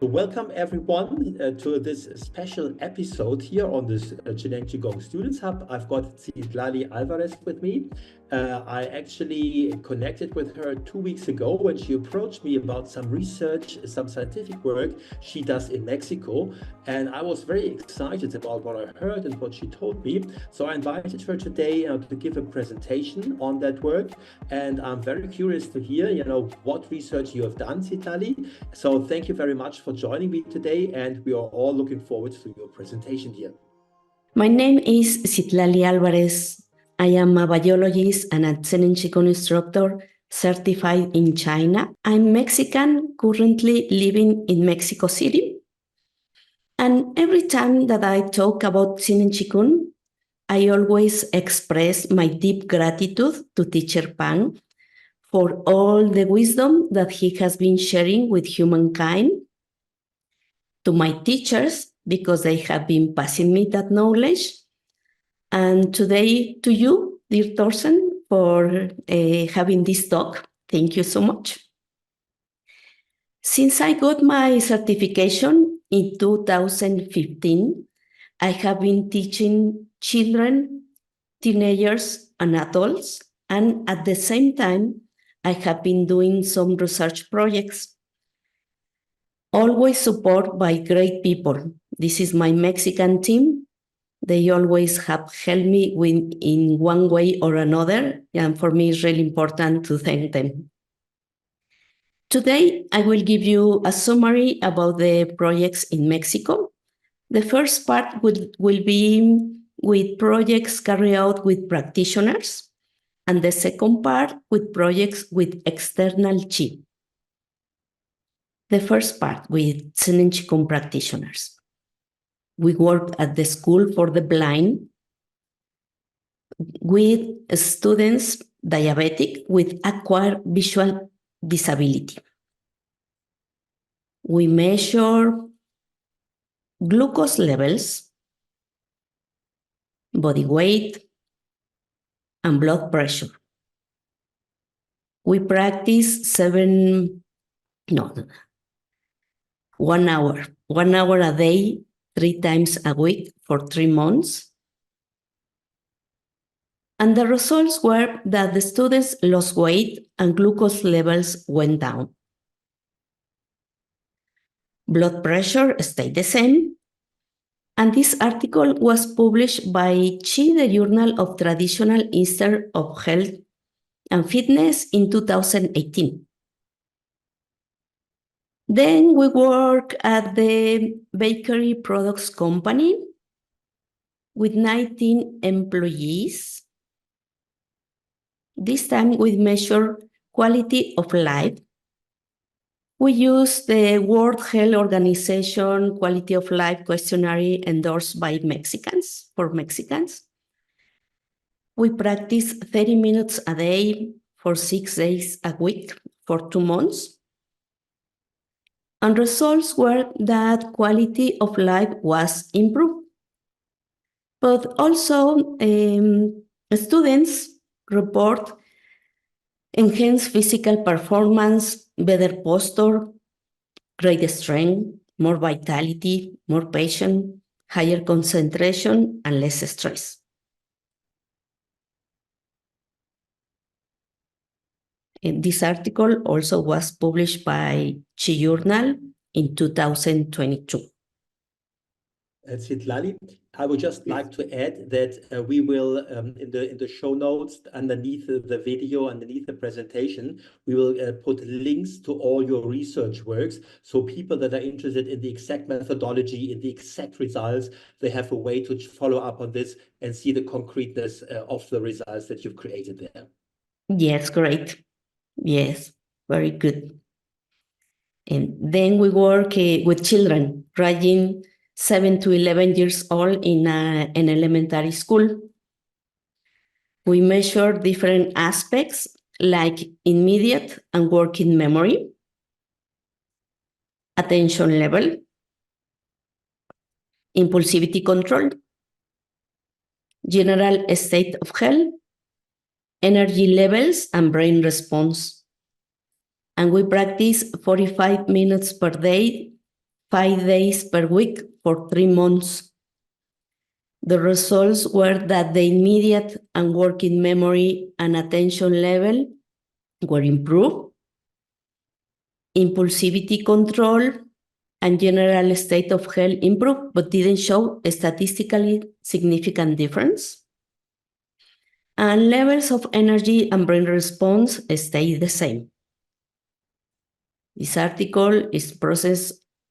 Welcome everyone to this special episode here on this Zhineng Qigong Students Hub. I've got Citlalli Álvarez with me. I actually connected with her 2 weeks ago when she approached me about some research, some scientific work she does in Mexico. And I was very excited about what I heard and what she told me. So I invited her today to give a presentation on that work. And I'm very curious to hear, what research you have done, Citlalli. So thank you very much for joining me today. And we are all looking forward to your presentation here. My name is Citlalli Álvarez. I am a biologist and a Zhineng Qigong instructor certified in China. I'm Mexican, currently living in Mexico City. And every time that I talk about Zhineng Qigong, I always express my deep gratitude to Teacher Pang for all the wisdom that he has been sharing with humankind, to my teachers, because they have been passing me that knowledge, and today to you, dear Thorsten, for having this talk. Thank you so much. Since I got my certification in 2015, I have been teaching children, teenagers, and adults, and at the same time, I have been doing some research projects, always supported by great people. This is my Mexican team. They always have helped me in one way or another, and for me it's really important to thank them. Today, I will give you a summary about the projects in Mexico. The first part will be with projects carried out with practitioners, and the second part with projects with external Qi. The first part with Zhineng Qigong practitioners. We worked at the School for the Blind with students diabetic with acquired visual disability. We measure glucose levels, body weight, and blood pressure. We practice 1 hour a day, 3 times a week for 3 months. And the results were that the students lost weight and glucose levels went down. Blood pressure stayed the same. And this article was published by Qi, the Journal of Traditional Institute of Health and Fitness in 2018. Then we work at the bakery products company with 19 employees. This time we measure quality of life. We use the World Health Organization Quality of Life Questionnaire endorsed by Mexicans, for Mexicans. We practice 30 minutes a day for 6 days a week for 2 months. And results were that quality of life was improved. But also students report enhanced physical performance, better posture, greater strength, more vitality, more patience, higher concentration, and less stress. And this article also was published by Qi Journal in 2022. Citlalli, I would just like to add that we will, in the show notes underneath the video, underneath the presentation, we will put links to all your research works. So people that are interested in the exact methodology, in the exact results, they have a way to follow up on this and see the concreteness of the results that you've created there. Yes, great. Yes, very good. And then we work with children, ranging 7 to 11 years old in an elementary school. We measure different aspects like immediate and working memory, attention level, impulsivity control, general state of health, energy levels, and brain response. And we practice 45 minutes per day 5 days per week for 3 months. The results were that the immediate and working memory and attention level were improved, impulsivity control and general state of health improved, but didn't show a statistically significant difference. And levels of energy and brain response stayed the same. This article is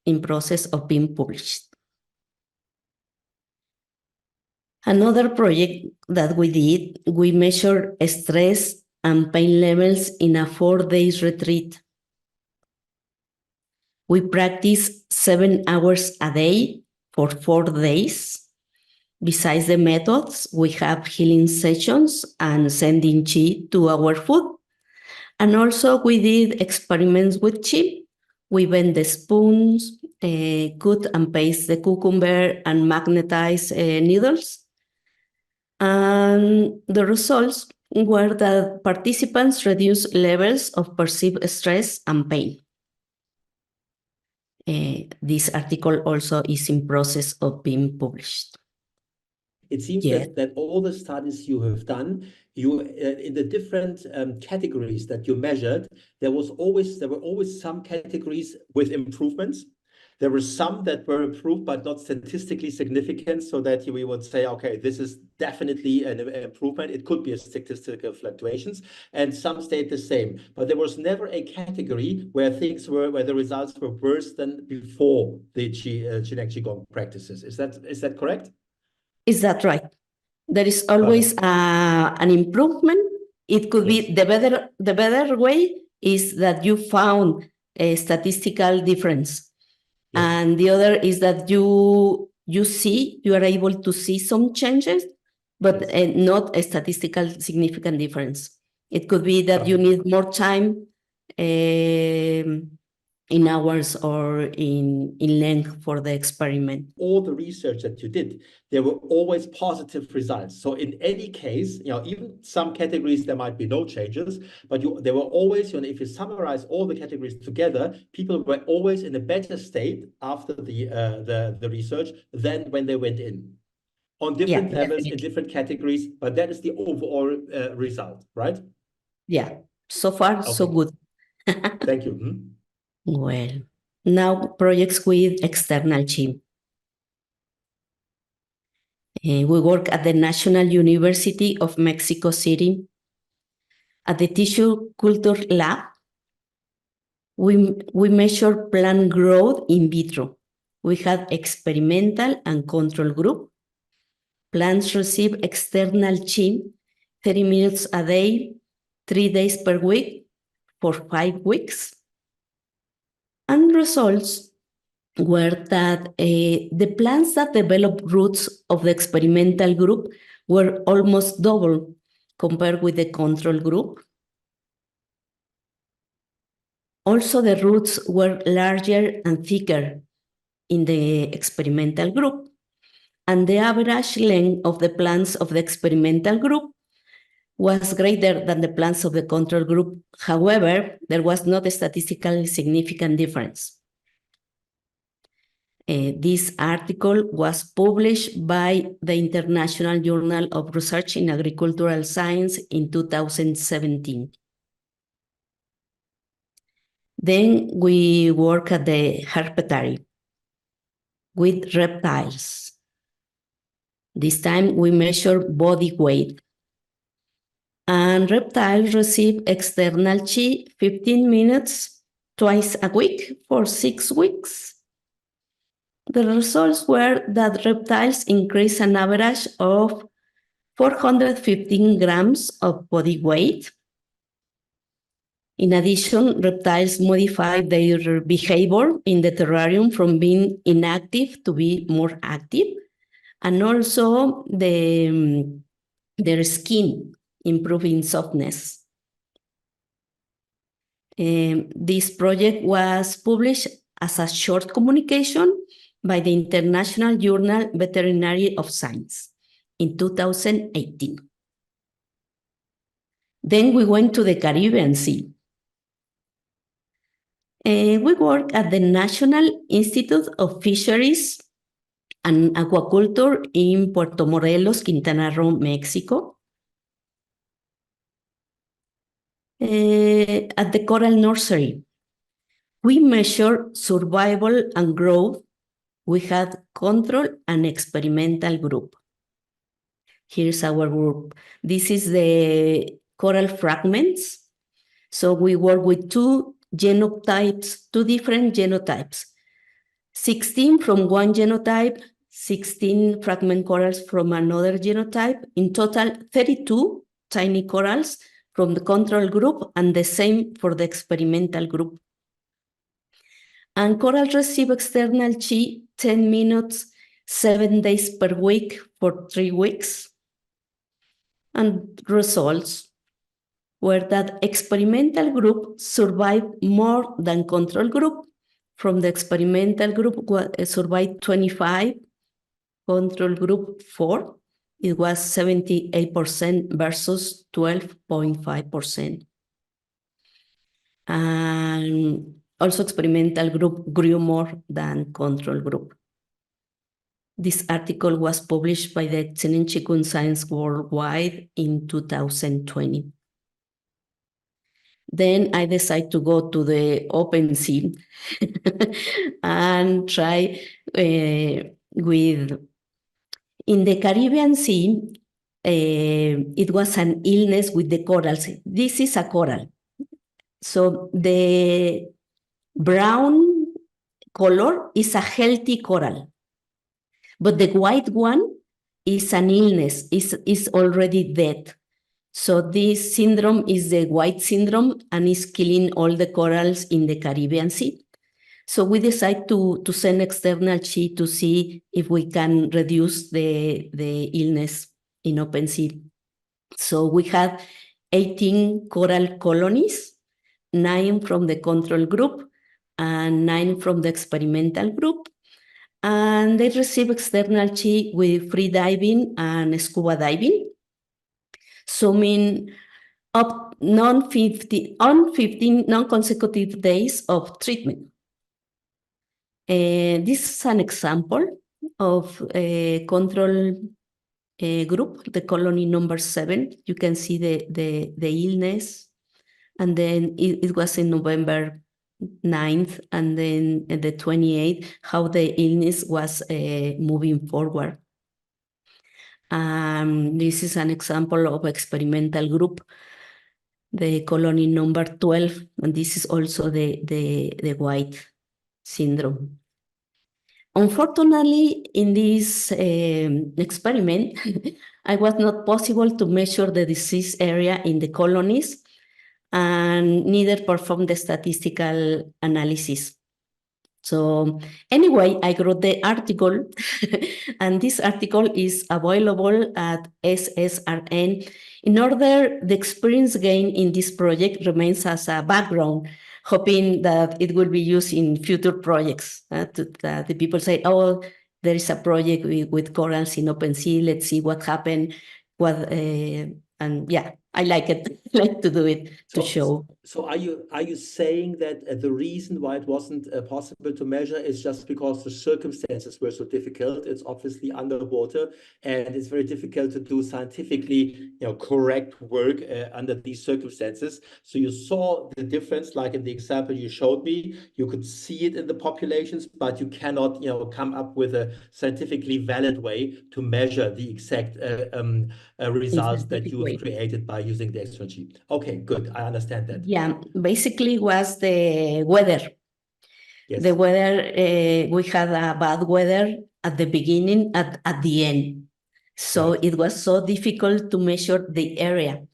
in process of being published. Another project that we did, we measured stress and pain levels in a 4-day retreat. We practiced 7 hours a day for 4 days. Besides the methods, we have healing sessions and sending qi to our food. And also we did experiments with qi. We bend the spoons, cut and paste the cucumber and magnetize needles. And the results were that participants reduced levels of perceived stress and pain. This article also is in process of being published. It seems that all the studies you have done, you in the different categories that you measured, there were always some categories with improvements. There were some that were improved, but not statistically significant, so that we would say, okay, this is definitely an improvement. It could be a statistical fluctuations, and some stayed the same. But there was never a category where the results were worse than before the Zhineng Qigong practices. Is that correct? Is that right? There is always an improvement. It could be the better way is that you found a statistical difference. Yes. And the other is that you are able to see some changes, but not a statistical significant difference. It could be that you need more time in hours or in length for the experiment. All the research that you did, there were always positive results. So in any case, even some categories, there might be no changes, but there were always, if you summarize all the categories together, people were always in a better state after the research than when they went in. On different levels, definitely. In different categories, but that is the overall result, right? Yeah, so far, so good. Thank you. Well, now projects with external qi. We work at the National University of Mexico City. At the Tissue Culture Lab, we measure plant growth in vitro. We had experimental and control group. Plants receive external qi 30 minutes a day, 3 days per week for 5 weeks. And results were that the plants that developed roots of the experimental group were almost double compared with the control group. Also, the roots were larger and thicker in the experimental group, and the average length of the plants of the experimental group was greater than the plants of the control group. However, there was not a statistically significant difference. This article was published by the International Journal of Research in Agricultural Science in 2017. Then we work at the herpetary with reptiles. This time we measure body weight. And reptiles receive external qi 15 minutes twice a week for 6 weeks. The results were that reptiles increase an average of 415 grams of body weight. In addition, reptiles modify their behavior in the terrarium from being inactive to be more active. And also their skin improving softness. This project was published as a short communication by the International Journal Veterinary of Science in 2018. Then we went to the Caribbean Sea. We work at the National Institute of Fisheries and Aquaculture in Puerto Morelos, Quintana Roo, Mexico. At the Coral Nursery, we measure survival and growth. We had control and experimental group. Here's our group. This is the coral fragments. So we work with two genotypes, two different genotypes. 16 from one genotype, 16 fragment corals from another genotype. In total, 32 tiny corals from the control group, and the same for the experimental group. And corals receive external qi 10 minutes, 7 days per week for 3 weeks. And results were that experimental group survived more than control group. From the experimental group, survived 25, control group 4. It was 78% versus 12.5%. And also experimental group grew more than control group. This article was published by the Zhineng Qigong Science Worldwide in 2020. Then I decided to go to the open sea and try with, in the Caribbean Sea, it was an illness with the corals. This is a coral. So the brown color is a healthy coral, but the white one is an illness, is already dead. So this syndrome is the white syndrome and is killing all the corals in the Caribbean Sea. So we decided to send external qi to see if we can reduce the illness in open sea. So we had 18 coral colonies, 9 from the control group and 9 from the experimental group. And they received external qi with free diving and scuba diving. Summing up on 15 non-consecutive days of treatment. This is an example of a control group, the colony number 7. You can see the illness, and then it was in November 9th, and then the 28th, how the illness was moving forward. This is an example of experimental group, the colony number 12, and this is also the white syndrome. Unfortunately, in this experiment, it was not possible to measure the disease area in the colonies and neither perform the statistical analysis. So anyway, I wrote the article, and this article is available at SSRN. In order, the experience gained in this project remains as a background, hoping that it will be used in future projects. The people say, oh, there is a project with corals in open sea, let's see what happened. And yeah, I like it. I like to do it to show. So are you saying that the reason why it wasn't possible to measure is just because the circumstances were so difficult? It's obviously underwater, and it's very difficult to do scientifically, correct work under these circumstances. So you saw the difference, like in the example you showed me. You could see it in the populations, but you cannot, come up with a scientifically valid way to measure the exact results that you have created by using the external. Okay, good. I understand that. Yeah, basically was the weather. Yes. The weather, we had a bad weather at the beginning, at the end. So right. It was so difficult to measure the area.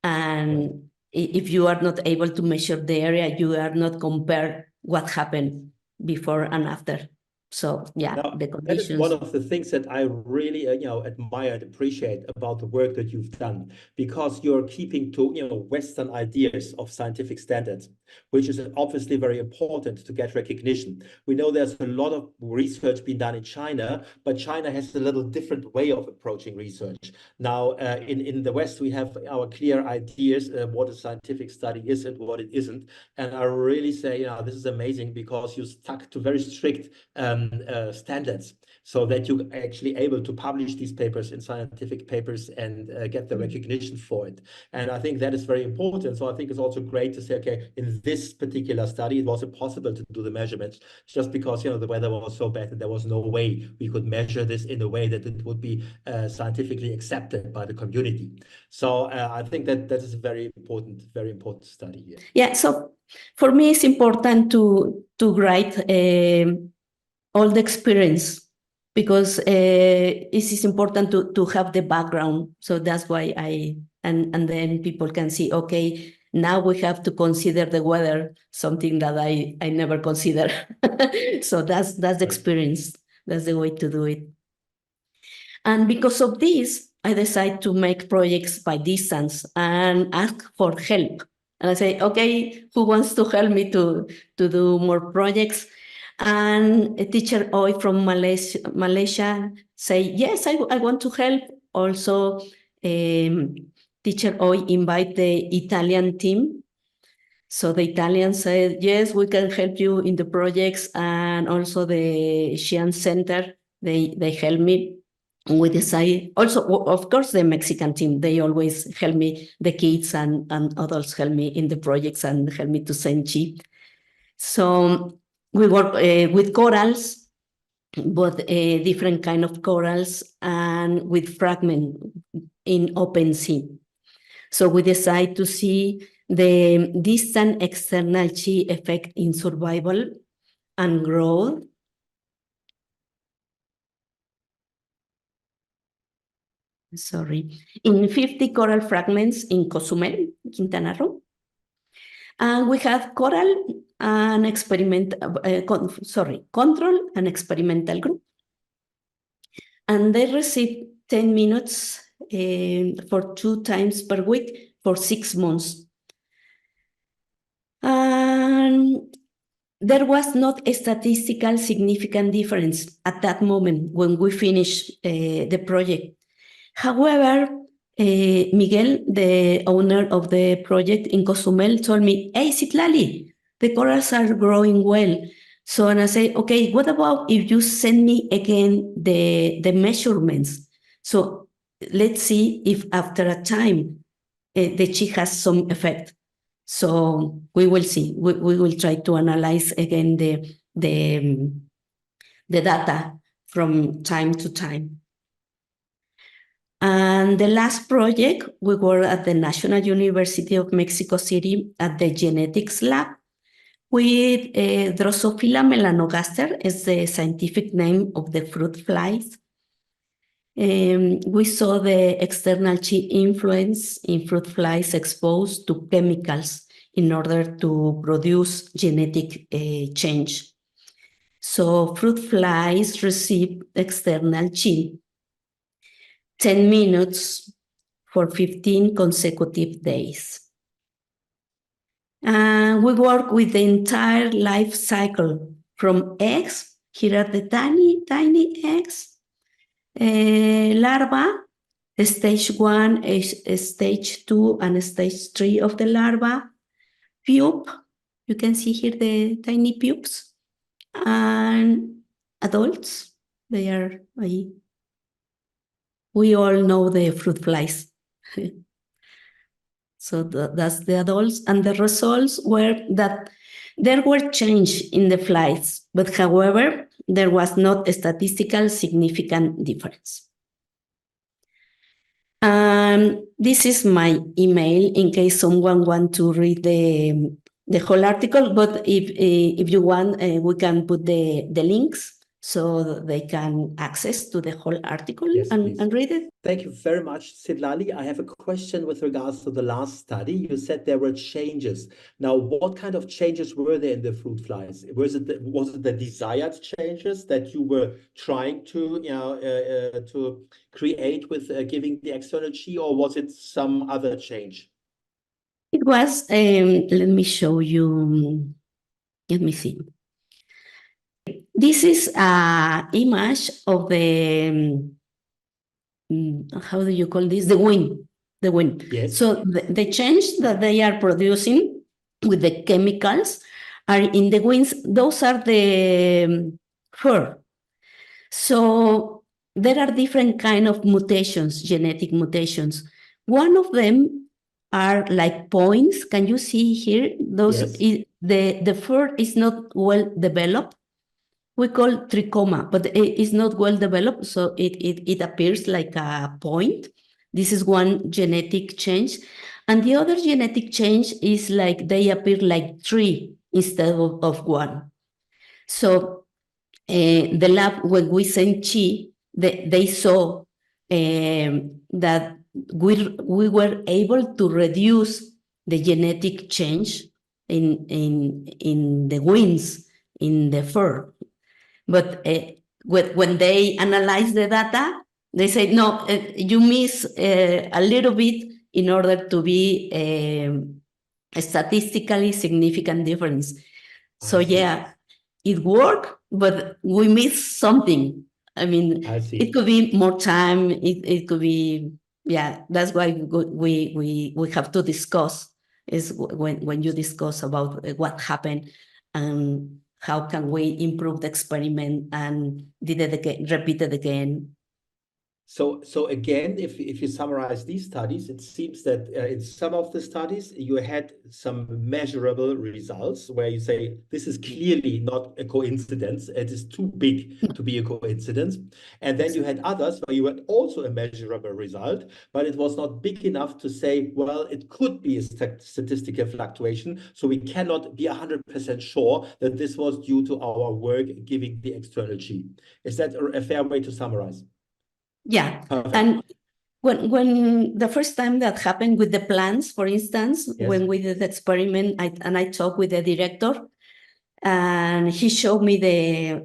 And if you are not able to measure the area, you are not compare what happened before and after. So yeah, now, the conditions. That is one of the things that I really admire and appreciate about the work that you've done, because you're keeping to Western ideas of scientific standards. which is obviously very important to get recognition. We know there's a lot of research being done in China, but China has a little different way of approaching research. Now, in the West, we have our clear ideas what a scientific study is and what it isn't. And I really say, you know, this is amazing because you stuck to very strict standards, so that you're actually able to publish these papers in scientific papers and get the recognition for it. And I think that is very important. So I think it's also great to say, okay, in this particular study, it was impossible to do the measurements just because, you know, the weather was so bad and there was no way we could measure this in a way that it would be scientifically accepted by the community. So I think that that is a very important study here. Yeah, so for me, it's important to write all the experience, because it is important to have the background. So that's why and then people can see, okay, now we have to consider the weather, something that I never consider. So that's the experience. That's the way to do it. And because of this, I decided to make projects by distance and ask for help. And I say, okay, who wants to help me to do more projects? And a teacher Oi from Malaysia say, yes, I want to help. Also, teacher Oi invite the Italian team. So the Italian said, yes, we can help you in the projects. And also the Xi'an Center, they help me. And we decide, also, of course, the Mexican team, they always help me, the kids and adults help me in the projects and help me to send Qi. So we work with corals, but different kind of corals, and with fragment in open sea. So we decide to see the distant external Qi effect in survival and growth. Sorry, in 50 coral fragments in Cozumel, Quintana Roo. And we have coral and control and experimental group. And they receive 10 minutes for 2 times per week for 6 months. And there was not a statistical significant difference at that moment when we finished the project. However, Miguel, the owner of the project in Cozumel, told me, hey, Citlalli, the corals are growing well. So, and I say, okay, what about if you send me again the measurements? So let's see if after a time the Qi has some effect. So we will see. We will try to analyze again the data from time to time. And the last project, we were at the National University of Mexico City at the genetics lab with Drosophila melanogaster is the scientific name of the fruit flies. We saw the external Qi influence in fruit flies exposed to chemicals in order to produce genetic change. So fruit flies receive external Qi 10 minutes for 15 consecutive days. And we work with the entire life cycle from eggs. Here are the tiny eggs. Larva, stage 1, stage 2, and stage 3 of the larva. Pupe, you can see here the tiny pupes. And adults, they are, we all know the fruit flies. So that's the adults. And the results were that there were change in the flies, but however, there was not a statistical significant difference. This is my email in case someone wants to read the whole article, but if you want, we can put the links so they can access to the whole article. Yes, and read it. Thank you very much, Citlalli. I have a question with regards to the last study. You said there were changes. Now, what kind of changes were there in the fruit flies? Was it the desired changes that you were trying to, to create with giving the external Qi, or was it some other change? It was, let me show you, let me see. This is an image of the, how do you call this? The wind, the wind. Yes. So the change that they are producing with the chemicals are in the winds. Those are the fur. So there are different kind of mutations, genetic mutations. One of them are like points. Can you see here? Those Yes. the fur is not well developed. We call trichoma, but it is not well developed, so it appears like a point. This is one genetic change. And the other genetic change is like they appear like three instead of one. So the lab, when we sent Chi, they saw that we were able to reduce the genetic change in the wings, in the fur. But when they analyze the data, they say, no, you miss a little bit in order to be a statistically significant difference. So yeah, it worked, but we missed something. I mean, it could be more time. It could be, yeah. That's why we have to discuss is when you discuss about what happened and how can we improve the experiment and did it again, repeat it again. So again, if you summarize these studies, it seems that in some of the studies you had some measurable results where you say this is clearly not a coincidence. It is too big to be a coincidence. And then you had others where you had also a measurable result, but it was not big enough to say, well, it could be a statistical fluctuation. So we cannot be 100% sure that this was due to our work giving the external G. Is that a fair way to summarize? Yeah. Perfect. And when the first time that happened with the plants, for instance, Yes. when we did the experiment, I talked with the director, and he showed me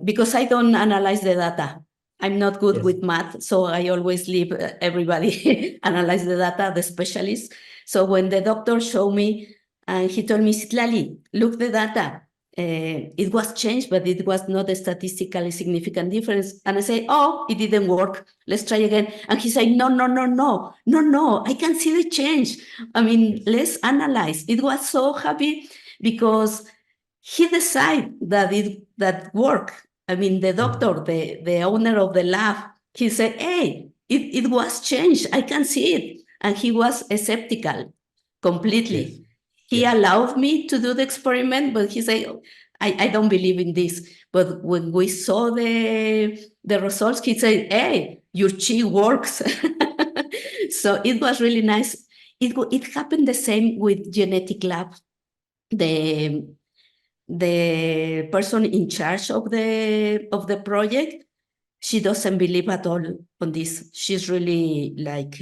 because I don't analyze the data. I'm not good with math, so I always leave everybody analyze the data, the specialists. So when the doctor showed me, and he told me, Citlalli, look the data. It was changed, but it was not a statistically significant difference. And I say, oh, it didn't work. Let's try again. And he said, no, I can see the change. I mean, let's analyze. It was so happy because he decided that worked. I mean, the doctor, the owner of the lab, he said, hey, it was changed. I can see it. And he was skeptical completely. Yes. He allowed me to do the experiment, but he said, I don't believe in this. But when we saw the results, he said, hey, your chi works. So it was really nice. It happened the same with genetic lab. The person in charge of the project, she doesn't believe at all on this. She's really like,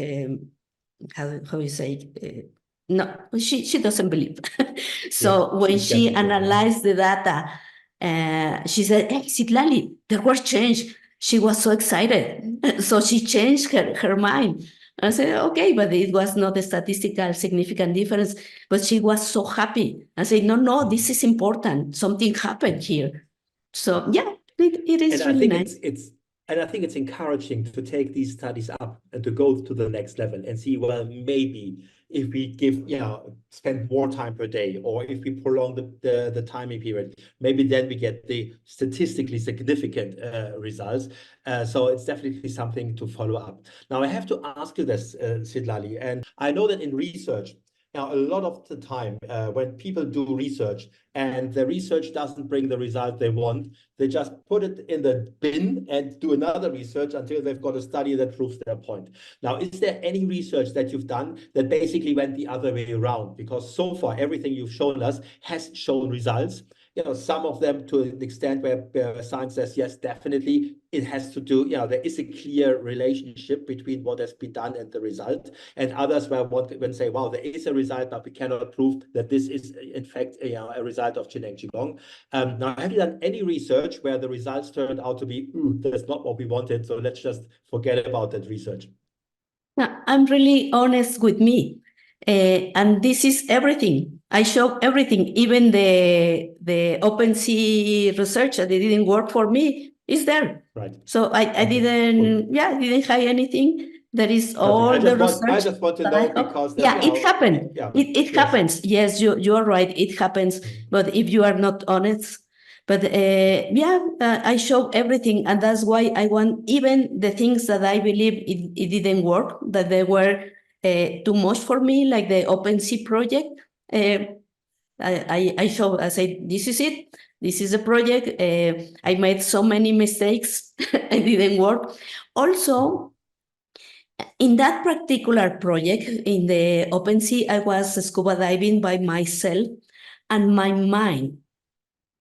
how you say, no, she doesn't believe. So when she analyzed the data, she said, hey, Citlalli, there was change. She was so excited. So she changed her mind. I said, okay, but it was not a statistical significant difference, but she was so happy. I said, no, this is important. Something happened here. So yeah, it is really nice. And I think it's encouraging to take these studies up and to go to the next level and see, well, maybe if we spend more time per day, or if we prolong the timing period, maybe then we get the statistically significant results. So it's definitely something to follow up. Now, I have to ask you this, Citlalli, and I know that in research, now, a lot of the time when people do research and the research doesn't bring the result they want, they just put it in the bin and do another research until they've got a study that proves their point. Now, is there any research that you've done that basically went the other way around? Because so far, everything you've shown us has shown results. Some of them to an extent where science says, yes, definitely, it has to do, there is a clear relationship between what has been done and the result. And others when say, wow, there is a result, but we cannot prove that this is, in fact, a result of Zhineng Qigong. Now, have you done any research where the results turned out to be, that's not what we wanted, so let's just forget about that research? Now, I'm really honest with me. And this is everything. I show everything, even the OpenSea research that it didn't work for me is there. Right. So I didn't hide anything. There is all the research. I just want to know because it happened. Yeah, it happens. Yes, you are right. It happens. But if you are not honest, but I show everything, and that's why I want even the things that I believe it didn't work, that they were too much for me, like the OpenSea project. I show. I say, this is it. This is a project. I made so many mistakes. It didn't work. Also, in that particular project, in the OpenSea, I was scuba diving by myself, and my mind,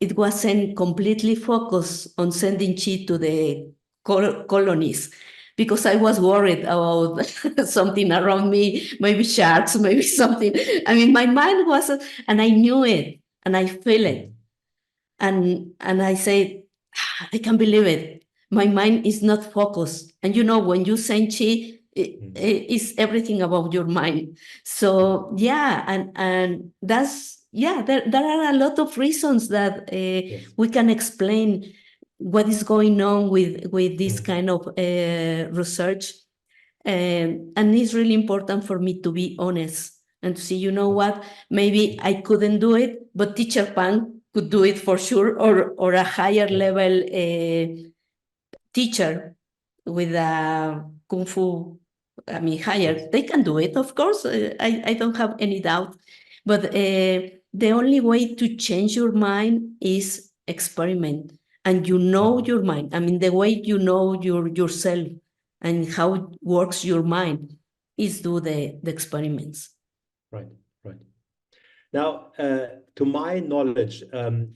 it wasn't completely focused on sending chi to the colonies, because I was worried about something around me, maybe sharks, maybe something. I mean, my mind was, and I knew it, and I feel it. And I said, I can't believe it. My mind is not focused. And when you send chi, it's everything about your mind. So and that's there are a lot of reasons that we can explain what is going on with this kind of research. And it's really important for me to be honest and to see, what, maybe I couldn't do it, but teacher Pang could do it for sure, or a higher level teacher with a Kung Fu, higher. They can do it, of course. I don't have any doubt. But the only way to change your mind is experiment. And your mind. The way you know yourself and how works your mind is do the experiments. Right. Now, to my knowledge,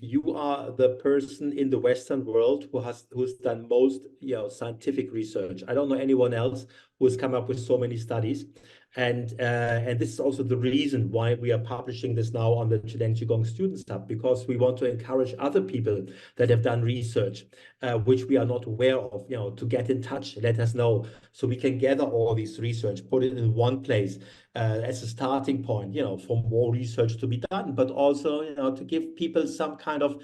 you are the person in the Western world who's done most scientific research. I don't know anyone else who has come up with so many studies. And this is also the reason why we are publishing this now on the Zhineng Qigong Students Hub, because we want to encourage other people that have done research, which we are not aware of, to get in touch, let us know, so we can gather all this research, put it in one place as a starting point, for more research to be done, but also, to give people some kind of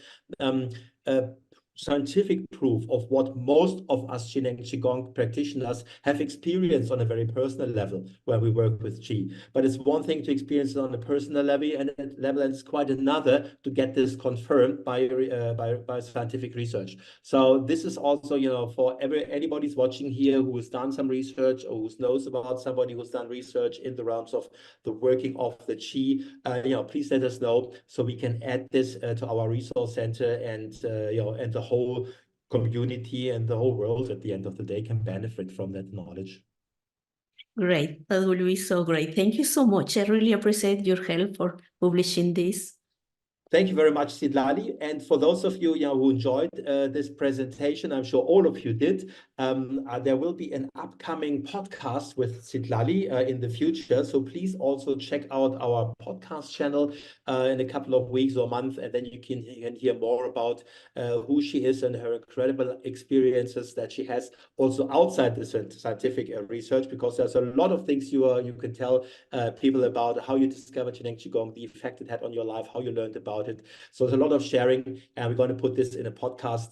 scientific proof of what most of us Zhineng Qigong practitioners have experienced on a very personal level when we work with Qi. But it's one thing to experience it on a personal level, and it's quite another to get this confirmed by scientific research. So this is also, for anybody's watching here who has done some research or who knows about somebody who's done research in the realms of the working of the Qi, please let us know so we can add this to our resource center, and and the whole community and the whole world at the end of the day can benefit from that knowledge. Great. That will be so great. Thank you so much. I really appreciate your help for publishing this. Thank you very much, Citlalli. And for those of you, who enjoyed this presentation, I'm sure all of you did. There will be an upcoming podcast with Citlalli in the future. So please also check out our podcast channel in a couple of weeks or months, and then you can hear more about who she is and her incredible experiences that she has also outside the scientific research, because there's a lot of things you can tell people about how you discovered Zhineng Qigong, the effect it had on your life, how you learned about it. So there's a lot of sharing, and we're going to put this in a podcast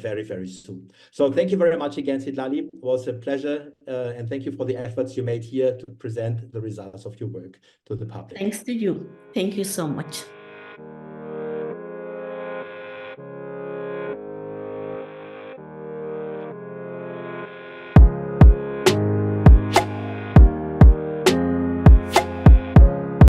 very, very soon. So thank you very much again, Citlalli. It was a pleasure, and thank you for the efforts you made here to present the results of your work to the public. Thanks to you. Thank you so much.